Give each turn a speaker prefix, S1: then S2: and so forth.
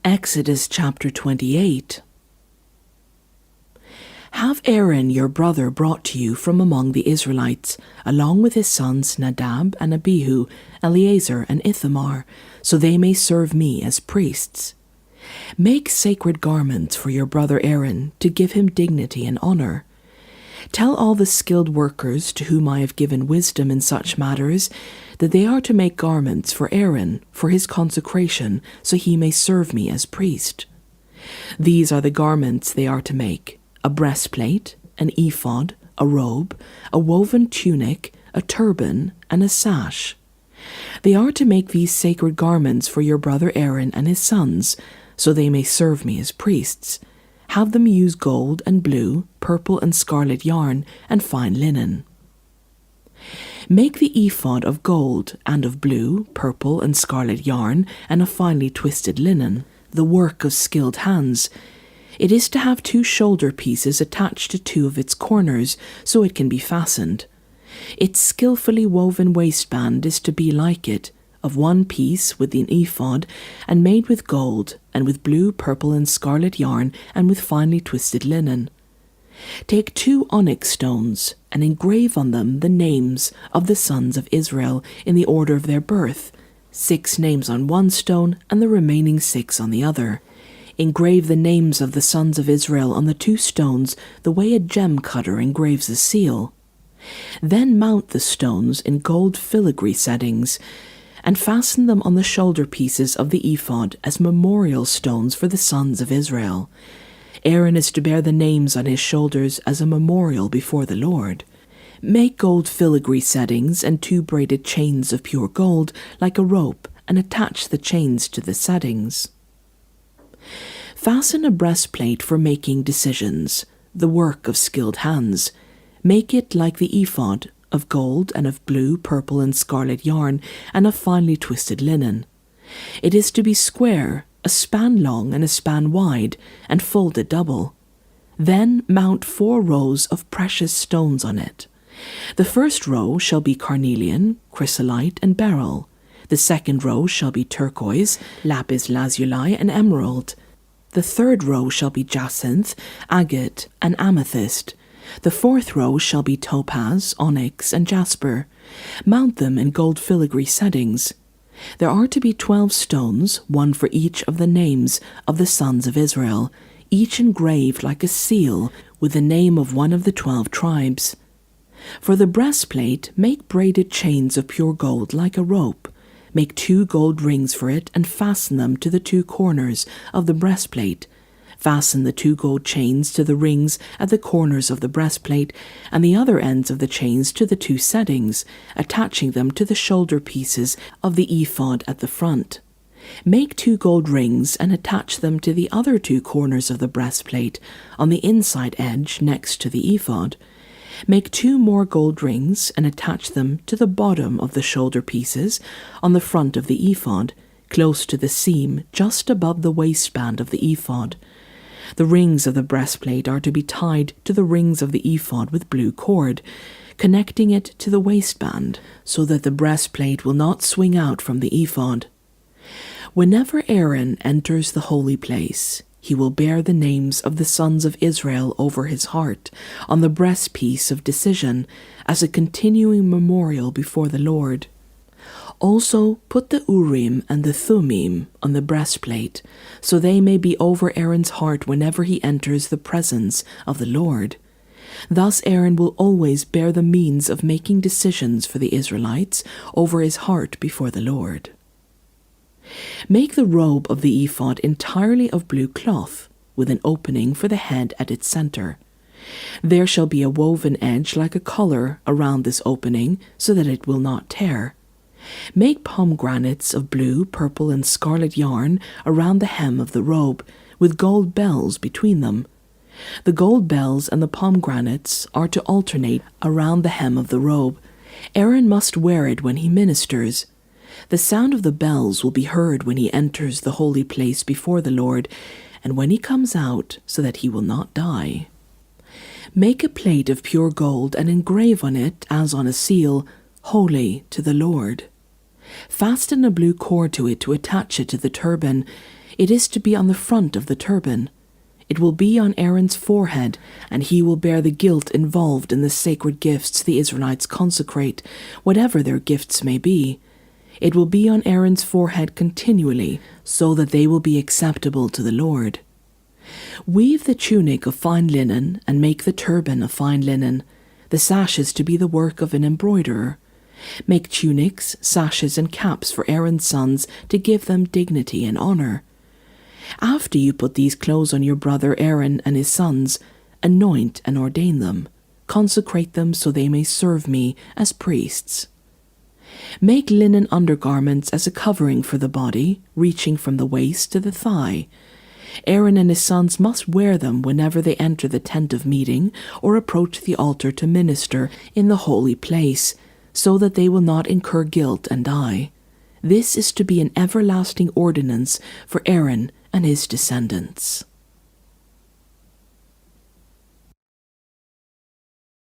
S1: Exodus chapter 28. Have Aaron your brother brought to you from among the Israelites, along with his sons Nadab and Abihu, Eleazar and Ithamar, so they may serve me as priests. Make sacred garments for your brother Aaron, to give him dignity and honor. Tell all the skilled workers to whom I have given wisdom in such matters that they are to make garments for Aaron for his consecration, so he may serve me as priest. These are the garments they are to make: a breastplate, an ephod, a robe, a woven tunic, a turban, and a sash. They are to make these sacred garments for your brother Aaron and his sons, so they may serve me as priests. Have them use gold and blue, purple and scarlet yarn, and fine linen. Make the ephod of gold and of blue, purple and scarlet yarn, and of finely twisted linen, the work of skilled hands. It is to have 2 shoulder pieces attached to 2 of its corners, so it can be fastened. Its skillfully woven waistband is to be like it, of 1 piece with an ephod, and made with gold, and with blue, purple, and scarlet yarn, and with finely twisted linen. Take 2 onyx stones, and engrave on them the names of the sons of Israel in the order of their birth, 6 names on 1 stone, and the remaining 6 on the other. Engrave the names of the sons of Israel on the 2 stones, the way a gem cutter engraves a seal. Then mount the stones in gold filigree settings, and fasten them on the shoulder pieces of the ephod as memorial stones for the sons of Israel. Aaron is to bear the names on his shoulders as a memorial before the Lord. Make gold filigree settings and 2 braided chains of pure gold like a rope, and attach the chains to the settings. Fasten a breastplate for making decisions, the work of skilled hands. Make it like the ephod, of gold and of blue, purple, and scarlet yarn, and of finely twisted linen. It is to be square, a span long and a span wide, and folded double. Then mount 4 rows of precious stones on it. The first row shall be carnelian, chrysolite, and beryl. The second row shall be turquoise, lapis lazuli, and emerald. The third row shall be jacinth, agate, and amethyst. The 4th row shall be topaz, onyx, and jasper. Mount them in gold filigree settings. There are to be 12 stones, 1 for each of the names of the sons of Israel, each engraved like a seal with the name of one of the 12 tribes. For the breastplate, make braided chains of pure gold like a rope. Make 2 gold rings for it, and fasten them to the 2 corners of the breastplate. Fasten the 2 gold chains to the rings at the corners of the breastplate, and the other ends of the chains to the 2 settings, attaching them to the shoulder pieces of the ephod at the front. Make 2 gold rings and attach them to the other 2 corners of the breastplate, on the inside edge next to the ephod. Make 2 more gold rings and attach them to the bottom of the shoulder pieces, on the front of the ephod, close to the seam just above the waistband of the ephod. The rings of the breastplate are to be tied to the rings of the ephod with blue cord, connecting it to the waistband, so that the breastplate will not swing out from the ephod. Whenever Aaron enters the holy place, he will bear the names of the sons of Israel over his heart, on the breastpiece of decision, as a continuing memorial before the Lord. Also put the Urim and the Thummim on the breastplate, so they may be over Aaron's heart whenever he enters the presence of the Lord. Thus Aaron will always bear the means of making decisions for the Israelites over his heart before the Lord. Make the robe of the ephod entirely of blue cloth, with an opening for the head at its center. There shall be a woven edge like a collar around this opening, so that it will not tear. Make pomegranates of blue, purple, and scarlet yarn around the hem of the robe, with gold bells between them. The gold bells and the pomegranates are to alternate around the hem of the robe. Aaron must wear it when he ministers. The sound of the bells will be heard when he enters the holy place before the Lord, and when he comes out, so that he will not die. Make a plate of pure gold and engrave on it, as on a seal, "Holy to the Lord." Fasten a blue cord to it to attach it to the turban. It is to be on the front of the turban. It will be on Aaron's forehead, and he will bear the guilt involved in the sacred gifts the Israelites consecrate, whatever their gifts may be. It will be on Aaron's forehead continually, so that they will be acceptable to the Lord. Weave the tunic of fine linen, and make the turban of fine linen, the sashes to be the work of an embroiderer. Make tunics, sashes, and caps for Aaron's sons to give them dignity and honor. After you put these clothes on your brother Aaron and his sons, anoint and ordain them. Consecrate them so they may serve me as priests. Make linen undergarments as a covering for the body, reaching from the waist to the thigh. Aaron and his sons must wear them whenever they enter the tent of meeting or approach the altar to minister in the holy place, so that they will not incur guilt and die. This is to be an everlasting ordinance for Aaron and his descendants.